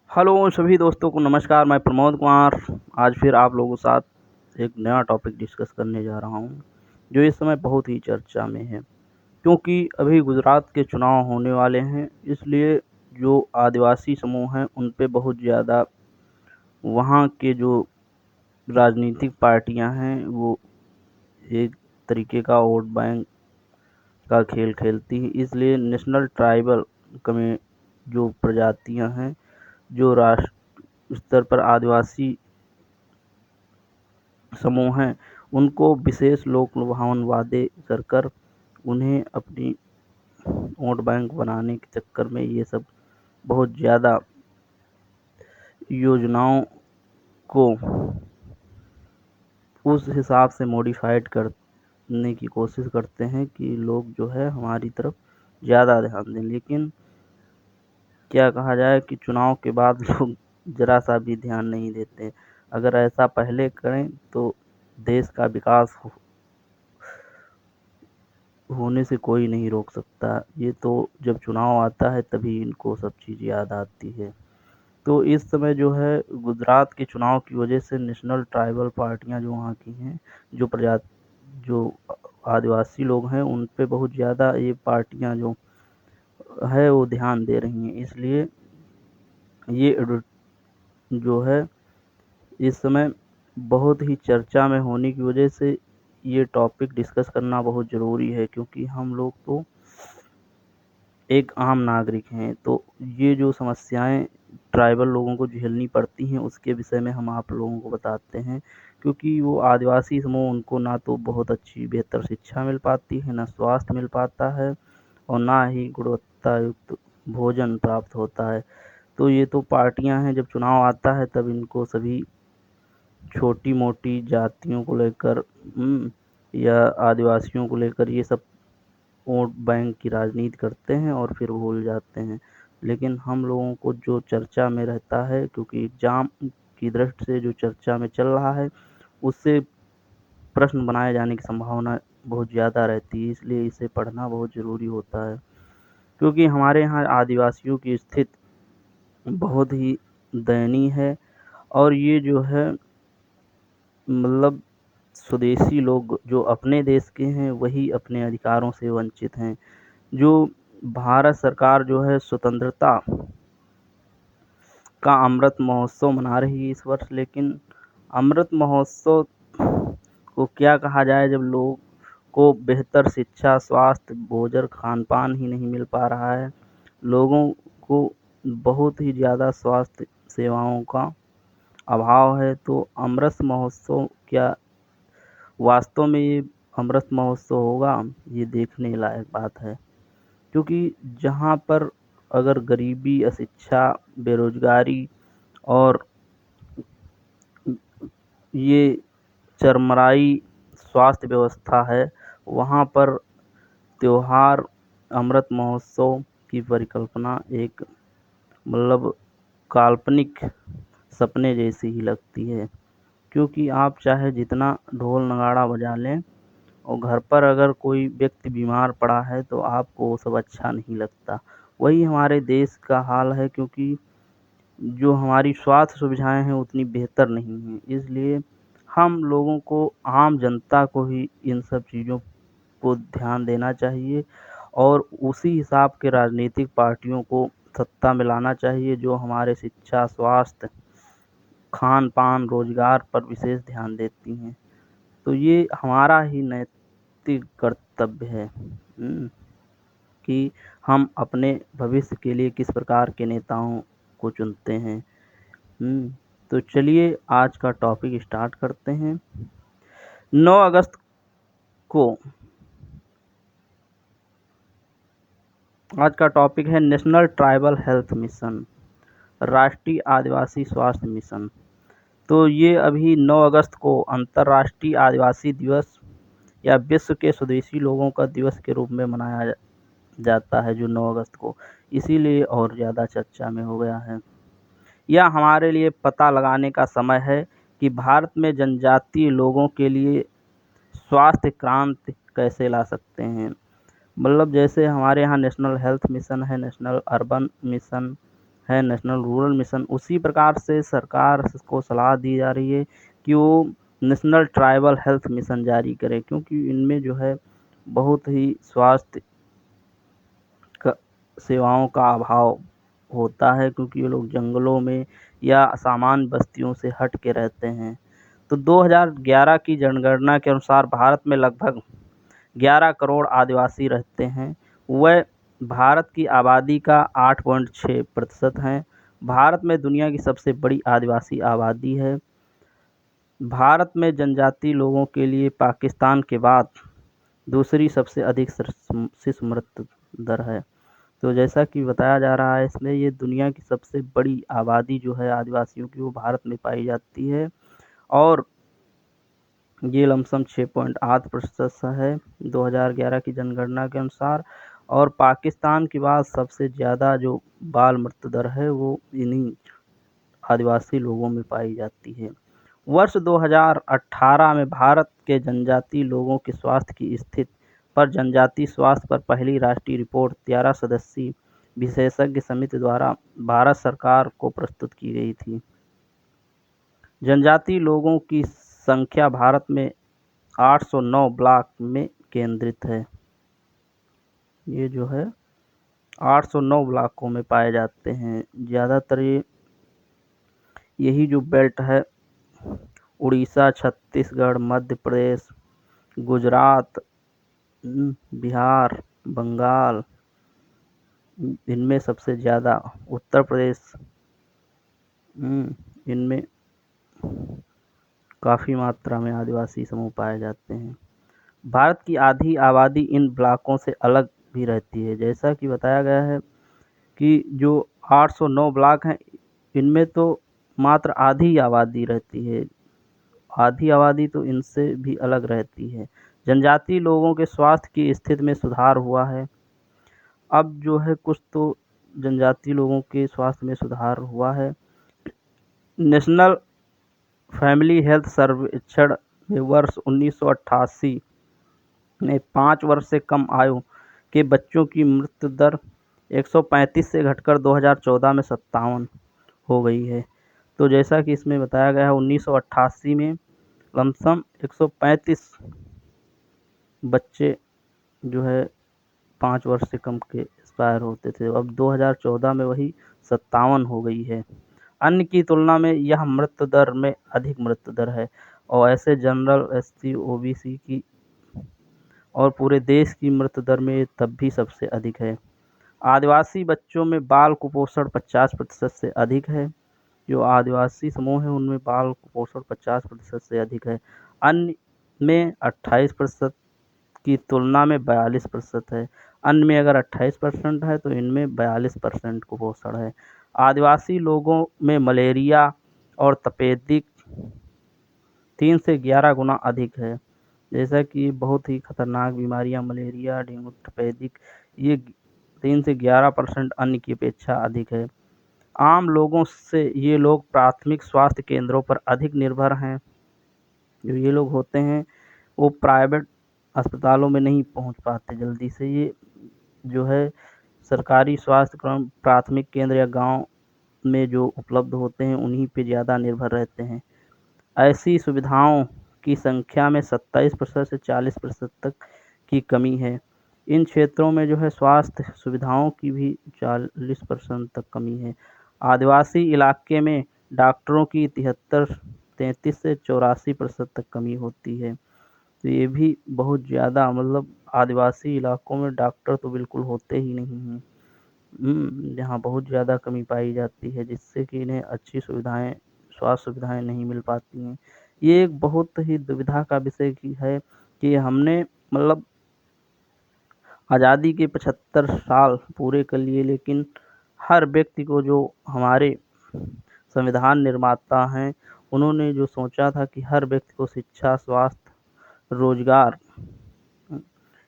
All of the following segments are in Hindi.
हेलो सभी दोस्तों को नमस्कार। मैं प्रमोद कुमार आज फिर आप लोगों के साथ एक नया टॉपिक डिस्कस करने जा रहा हूं, जो इस समय बहुत ही चर्चा में है, क्योंकि अभी गुजरात के चुनाव होने वाले हैं। इसलिए जो आदिवासी समूह हैं उन पे बहुत ज़्यादा वहाँ के जो राजनीतिक पार्टियां हैं वो एक तरीके का वोट बैंक का खेल खेलती हैं। इसलिए नेशनल ट्राइबल कमे जो प्रजातियां हैं, जो राष्ट्र स्तर पर आदिवासी समूह हैं, उनको विशेष लोक लुभावन वादे कर कर उन्हें अपनी वोट बैंक बनाने के चक्कर में ये सब बहुत ज़्यादा योजनाओं को उस हिसाब से मॉडिफाइड करने की कोशिश करते हैं कि लोग जो है हमारी तरफ ज़्यादा ध्यान दें। लेकिन क्या कहा जाए कि चुनाव के बाद लोग ज़रा सा भी ध्यान नहीं देते। अगर ऐसा पहले करें तो देश का विकास होने से कोई नहीं रोक सकता। ये तो जब चुनाव आता है तभी इनको सब चीज़ याद आती है। तो इस समय जो है गुजरात के चुनाव की वजह से नेशनल ट्राइबल पार्टियां जो वहाँ की हैं, जो आदिवासी लोग हैं, उन पे बहुत ज़्यादा ये पार्टियां जो है वो ध्यान दे रही हैं। इसलिए ये जो है इस समय बहुत ही चर्चा में होने की वजह से ये टॉपिक डिस्कस करना बहुत ज़रूरी है, क्योंकि हम लोग तो एक आम नागरिक हैं। तो ये जो समस्याएं ट्राइबल लोगों को झेलनी पड़ती हैं उसके विषय में हम आप लोगों को बताते हैं, क्योंकि वो आदिवासी समूह उनको ना तो बहुत अच्छी बेहतर शिक्षा मिल पाती है, ना स्वास्थ्य मिल पाता है, और ना ही गुणवत्ता युक्त भोजन प्राप्त होता है। तो ये तो पार्टियां हैं, जब चुनाव आता है तब इनको सभी छोटी मोटी जातियों को लेकर या आदिवासियों को लेकर ये सब वोट बैंक की राजनीति करते हैं और फिर भूल जाते हैं। लेकिन हम लोगों को जो चर्चा में रहता है, क्योंकि एग्ज़ाम की दृष्टि से जो चर्चा में चल रहा है उससे प्रश्न बनाए जाने की संभावना बहुत ज़्यादा रहती है, इसलिए इसे पढ़ना बहुत ज़रूरी होता है। क्योंकि हमारे यहाँ आदिवासियों की स्थिति बहुत ही दयनीय है, और ये जो है मतलब स्वदेशी लोग जो अपने देश के हैं वही अपने अधिकारों से वंचित हैं। जो भारत सरकार जो है स्वतंत्रता का अमृत महोत्सव मना रही है इस वर्ष, लेकिन अमृत महोत्सव को क्या कहा जाए जब लोग को बेहतर शिक्षा, स्वास्थ्य, भोजन, खान-पान ही नहीं मिल पा रहा है। लोगों को बहुत ही ज़्यादा स्वास्थ्य सेवाओं का अभाव है। तो अमृत महोत्सव क्या वास्तव में ये अमृत महोत्सव होगा, ये देखने लायक बात है। क्योंकि जहाँ पर अगर गरीबी, अशिक्षा, बेरोजगारी और ये चरमराई स्वास्थ्य व्यवस्था है, वहाँ पर त्योहार अमृत महोत्सव की परिकल्पना एक मतलब काल्पनिक सपने जैसी ही लगती है। क्योंकि आप चाहे जितना ढोल नगाड़ा बजा लें और घर पर अगर कोई व्यक्ति बीमार पड़ा है तो आपको वो सब अच्छा नहीं लगता। वही हमारे देश का हाल है, क्योंकि जो हमारी स्वास्थ्य सुविधाएं हैं उतनी बेहतर नहीं हैं। इसलिए हम लोगों को, आम जनता को ही इन सब चीज़ों को ध्यान देना चाहिए, और उसी हिसाब के राजनीतिक पार्टियों को सत्ता में लाना चाहिए जो हमारे शिक्षा, स्वास्थ्य, खान-पान, रोज़गार पर विशेष ध्यान देती हैं। तो ये हमारा ही नैतिक कर्तव्य है कि हम अपने भविष्य के लिए किस प्रकार के नेताओं को चुनते हैं। तो चलिए आज का टॉपिक स्टार्ट करते हैं। 9 अगस्त को आज का टॉपिक है नेशनल ट्राइबल हेल्थ मिशन, राष्ट्रीय आदिवासी स्वास्थ्य मिशन। तो ये अभी 9 अगस्त को अंतर्राष्ट्रीय आदिवासी दिवस या विश्व के स्वदेशी लोगों का दिवस के रूप में मनाया जाता है, जो 9 अगस्त को, इसीलिए और ज़्यादा चर्चा में हो गया है। यह हमारे लिए पता लगाने का समय है कि भारत में जनजातीय लोगों के लिए स्वास्थ्य क्रांति कैसे ला सकते हैं। मतलब जैसे हमारे यहाँ नेशनल हेल्थ मिशन है, नेशनल अर्बन मिशन है नेशनल रूरल मिशन, उसी प्रकार से सरकार को सलाह दी जा रही है कि वो नेशनल ट्राइबल हेल्थ मिशन जारी करे, क्योंकि इनमें जो है बहुत ही स्वास्थ्य सेवाओं का अभाव होता है, क्योंकि ये लोग जंगलों में या सामान्य बस्तियों से हट के रहते हैं। तो 2011 की जनगणना के अनुसार भारत में लगभग 11 करोड़ आदिवासी रहते हैं। वह भारत की आबादी का 8.6% हैं। भारत में दुनिया की सबसे बड़ी आदिवासी आबादी है। भारत में जनजातीय लोगों के लिए पाकिस्तान के बाद दूसरी सबसे अधिक शिशु मृत्यु दर है। तो जैसा कि बताया जा रहा है इसमें, ये दुनिया की सबसे बड़ी आबादी जो है आदिवासियों की, वो भारत में पाई जाती है और ये लमसम 6.8% है 2011 की जनगणना के अनुसार। और पाकिस्तान के बाद सबसे ज़्यादा जो बाल मृत्यु दर है वो इन्हीं आदिवासी लोगों में पाई जाती है। वर्ष 2018 में भारत के जनजातीय लोगों के स्वास्थ्य की स्थिति पर जनजातीय स्वास्थ्य पर पहली राष्ट्रीय रिपोर्ट 13 सदस्यीय विशेषज्ञ समिति द्वारा भारत सरकार को प्रस्तुत की गई थी। जनजातीय लोगों की संख्या भारत में 809 ब्लॉक में केंद्रित है। ये जो है 809 ब्लॉकों में पाए जाते हैं। ज़्यादातर यही जो बेल्ट है, उड़ीसा, छत्तीसगढ़, मध्य प्रदेश, गुजरात, बिहार, बंगाल, इनमें सबसे ज़्यादा उत्तर प्रदेश, इनमें काफ़ी मात्रा में आदिवासी समूह पाए जाते हैं। भारत की आधी आबादी इन ब्लॉकों से अलग भी रहती है। जैसा कि बताया गया है कि जो 809 ब्लॉक हैं, इनमें तो मात्र आधी आबादी रहती है। आधी आबादी तो इनसे भी अलग रहती है। जनजातीय लोगों के स्वास्थ्य की स्थिति में सुधार हुआ है। अब जो है कुछ तो जनजातीय लोगों के स्वास्थ्य में सुधार हुआ है। नेशनल फैमिली हेल्थ सर्वेक्षण में वर्ष 1988 में 5 वर्ष से कम आयु के बच्चों की मृत्यु दर 135 से घटकर 2014 में 57 हो गई है। तो जैसा कि इसमें बताया गया है, 1988 में लमसम 135 बच्चे जो है 5 वर्ष से कम के एक्सपायर होते थे। अब 2014 में वही 57 हो गई है। अन्य की तुलना में यह मृत्यु दर में अधिक मृत्यु दर है और ऐसे जनरल, एससी, ओबीसी की और पूरे देश की मृत्यु दर में तब भी सबसे अधिक है। आदिवासी बच्चों में बाल कुपोषण 50% से अधिक है। जो आदिवासी समूह है उनमें बाल कुपोषण 50% से अधिक है। अन्य में 28% की तुलना में 42% है। अन्य में अगर 28% है तो इनमें 42% कुपोषण है। आदिवासी लोगों में मलेरिया और तपेदिक 3 से 11 गुना अधिक है। जैसा कि बहुत ही खतरनाक बीमारियां मलेरिया, डेंगू, तपेदिक, ये 3 से 11% अन्य की अपेक्षा अधिक है। आम लोगों से ये लोग प्राथमिक स्वास्थ्य केंद्रों पर अधिक निर्भर हैं। जो ये लोग होते हैं वो प्राइवेट अस्पतालों में नहीं पहुंच पाते जल्दी से। ये जो है सरकारी स्वास्थ्य प्राथमिक केंद्र या गांव में जो उपलब्ध होते हैं उन्हीं पे ज़्यादा निर्भर रहते हैं। ऐसी सुविधाओं की संख्या में 27% से 40% तक की कमी है। इन क्षेत्रों में जो है स्वास्थ्य सुविधाओं की भी 40% तक कमी है। आदिवासी इलाके में डॉक्टरों की 33 से 84% तक कमी होती है। तो ये भी बहुत ज़्यादा, मतलब आदिवासी इलाकों में डॉक्टर तो बिल्कुल होते ही नहीं हैं। यहाँ बहुत ज़्यादा कमी पाई जाती है, जिससे कि इन्हें अच्छी सुविधाएं, स्वास्थ्य सुविधाएं नहीं मिल पाती हैं। ये एक बहुत ही दुविधा का विषय की है कि हमने मतलब आज़ादी के 75 साल पूरे कर लिए, लेकिन हर व्यक्ति को, जो हमारे संविधान निर्माता हैं, उन्होंने जो सोचा था कि हर व्यक्ति को शिक्षा, स्वास्थ्य, रोजगार,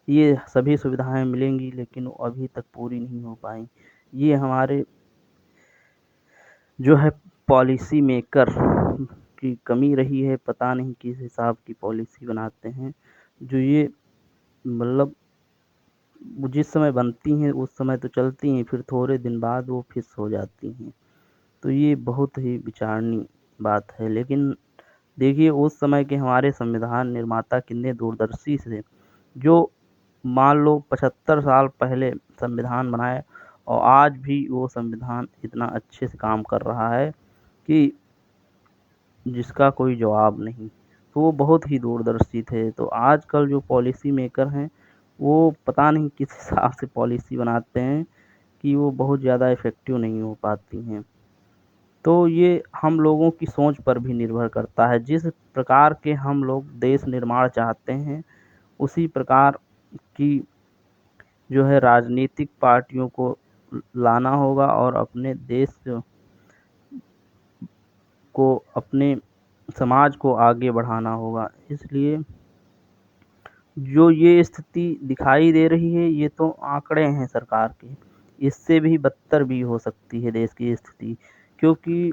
ये सभी सुविधाएं मिलेंगी, लेकिन वो अभी तक पूरी नहीं हो पाई। ये हमारे जो है पॉलिसी मेकर की कमी रही है। पता नहीं किस हिसाब की पॉलिसी बनाते हैं जो ये मतलब वो जिस समय बनती हैं उस समय तो चलती हैं, फिर थोड़े दिन बाद वो फिक्स हो जाती हैं। तो ये बहुत ही विचारणीय बात है। लेकिन देखिए उस समय के हमारे संविधान निर्माता कितने दूरदर्शी थे, जो मान लो 75 साल पहले संविधान बनाए और आज भी वो संविधान इतना अच्छे से काम कर रहा है कि जिसका कोई जवाब नहीं। तो वो बहुत ही दूरदर्शी थे। तो आजकल जो पॉलिसी मेकर हैं, वो पता नहीं किस हिसाब से पॉलिसी बनाते हैं कि वो बहुत ज़्यादा इफ़ेक्टिव नहीं हो पाती हैं। तो ये हम लोगों की सोच पर भी निर्भर करता है। जिस प्रकार के हम लोग देश निर्माण चाहते हैं, उसी प्रकार की जो है राजनीतिक पार्टियों को लाना होगा और अपने देश को, अपने समाज को आगे बढ़ाना होगा। इसलिए जो ये स्थिति दिखाई दे रही है, ये तो आंकड़े हैं सरकार के। इससे भी बदतर भी हो सकती है देश की स्थिति, क्योंकि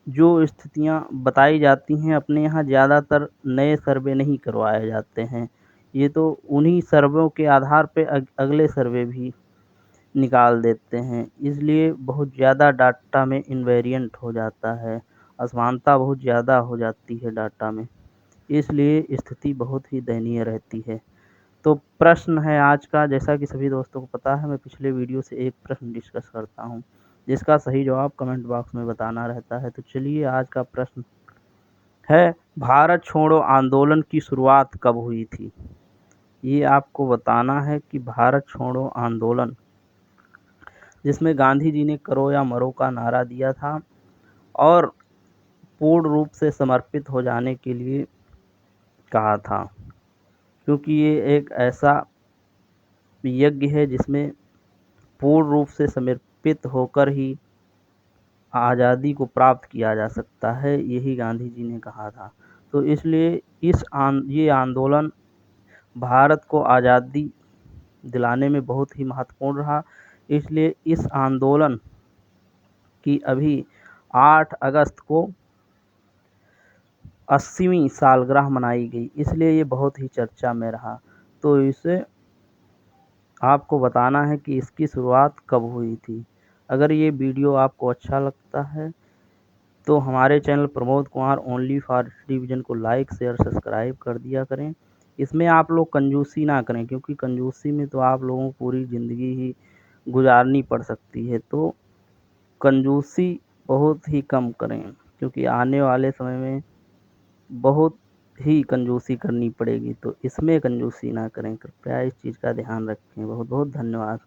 जो स्थितियाँ बताई जाती हैं अपने यहाँ ज़्यादातर नए सर्वे नहीं करवाए जाते हैं। ये तो उन्हीं सर्वेों के आधार पे अगले सर्वे भी निकाल देते हैं। इसलिए बहुत ज़्यादा डाटा में इनवेरिएंट हो जाता है, असमानता बहुत ज़्यादा हो जाती है डाटा में। इसलिए स्थिति बहुत ही दयनीय रहती है। तो प्रश्न है आज का, जैसा कि सभी दोस्तों को पता है, मैं पिछले वीडियो से एक प्रश्न डिस्कस करता हूँ, जिसका सही जवाब कमेंट बॉक्स में बताना रहता है। तो चलिए आज का प्रश्न है, भारत छोड़ो आंदोलन की शुरुआत कब हुई थी? ये आपको बताना है कि भारत छोड़ो आंदोलन, जिसमें गांधी जी ने करो या मरो का नारा दिया था और पूर्ण रूप से समर्पित हो जाने के लिए कहा था, क्योंकि ये एक ऐसा यज्ञ है जिसमें पूर्ण रूप से समर्पित होकर ही आज़ादी को प्राप्त किया जा सकता है, यही गांधी जी ने कहा था। तो इसलिए ये आंदोलन भारत को आज़ादी दिलाने में बहुत ही महत्वपूर्ण रहा। इसलिए इस आंदोलन की अभी 8 अगस्त को 80वीं सालगिरह मनाई गई, इसलिए ये बहुत ही चर्चा में रहा। तो इसे आपको बताना है कि इसकी शुरुआत कब हुई थी। अगर ये वीडियो आपको अच्छा लगता है तो हमारे channel Pramod Kumar only for television को लाइक, शेयर, सब्सक्राइब कर दिया करें। इसमें आप लोग कंजूसी ना करें, क्योंकि कंजूसी में तो आप लोगों को पूरी ज़िंदगी ही गुजारनी पड़ सकती है। तो कंजूसी बहुत ही कम करें, क्योंकि आने वाले समय में बहुत ही कंजूसी करनी पड़ेगी। तो इसमें कंजूसी ना करें, कृपया इस चीज़ का ध्यान रखें। बहुत बहुत धन्यवाद।